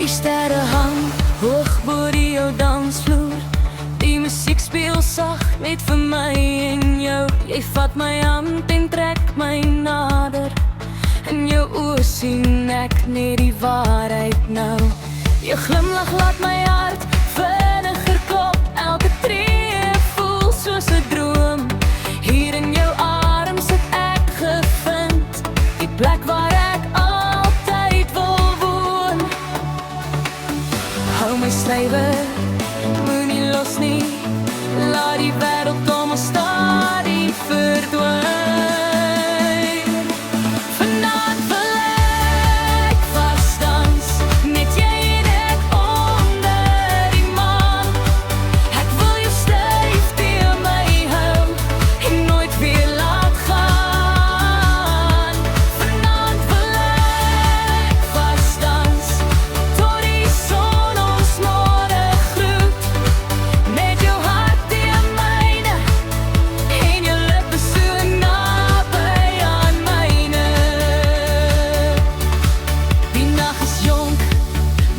Die sterre hang hoog bo die dansvloer. Die musiek speel sag net vir my en jou. Jy vat my hand en trek my nader. In jou oë sien ek net die waarheid nou. Jou glimlach laat my hart vinniger klop. Elke tree voel soos 'n droom. Hier in jou arms het ek gevind die plek waar ek altyd wil woon. Hou my stywer, moenie los nie. Laat die wêreld om ons stadig verdwyn. Vanaand wil ek vasdans, net jy en ek onder die maan. Ek wil jou styf teen my hou en nooit weer laat gaan. Vanaand wil ek vasdans, tot die son ons môre groet. Met jou hart teen myne en jou lippe so naby aan myne. Die nag is jonk,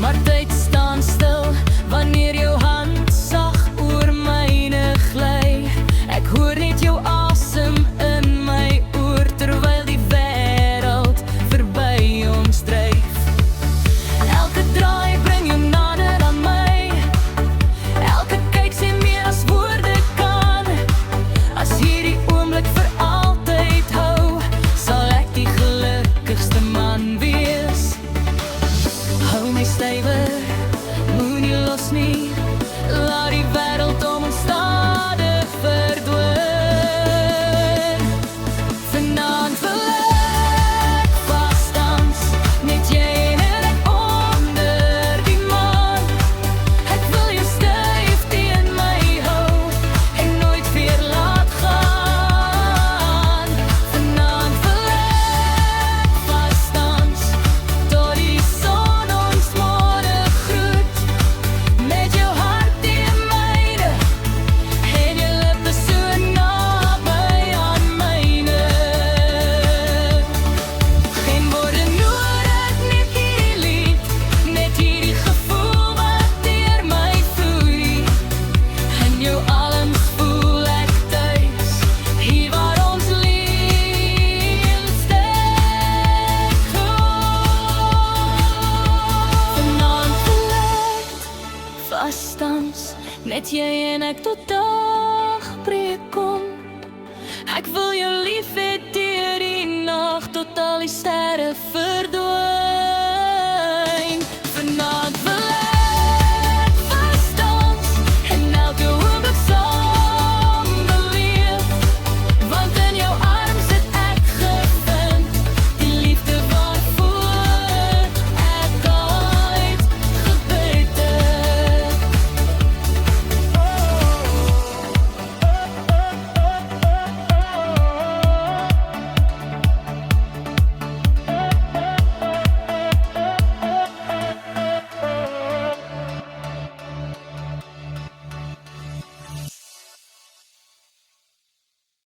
maar tyd staan stil wanneer jou hand sag oor myne gly. Ek hoor net jou asem in my oor terwyl die wêreld verby ons dryf. Elke draai bring jou nader aan my. Elke kyk sê meer as woorde kan. As hierdie oomblik vir altyd hou, sal ek die gelukkigste man wees. Hou my stywer, moenie los nie. Laat die wêreld om ons stadig verdwyn. Vanaand wil ek vasdans, net jy en ek onder die maan. Ek wil jou styf teen my hou en nooit weer laat gaan. Vanaand wil ek vasdans, tot die son ons môre groet. Met jou hart teen myne en jou lippe so naby aan myne. Geen woorde nodig, net hierdie lied, net hierdie gevoel wat deur my vloei. In jou arms voel ek tuis, hier waar ons liefde groei. Vanaand wil ek vasdans, net jy en ek tot dagbreek kom. Ek wil jou lief hê deur die nag tot al die sterre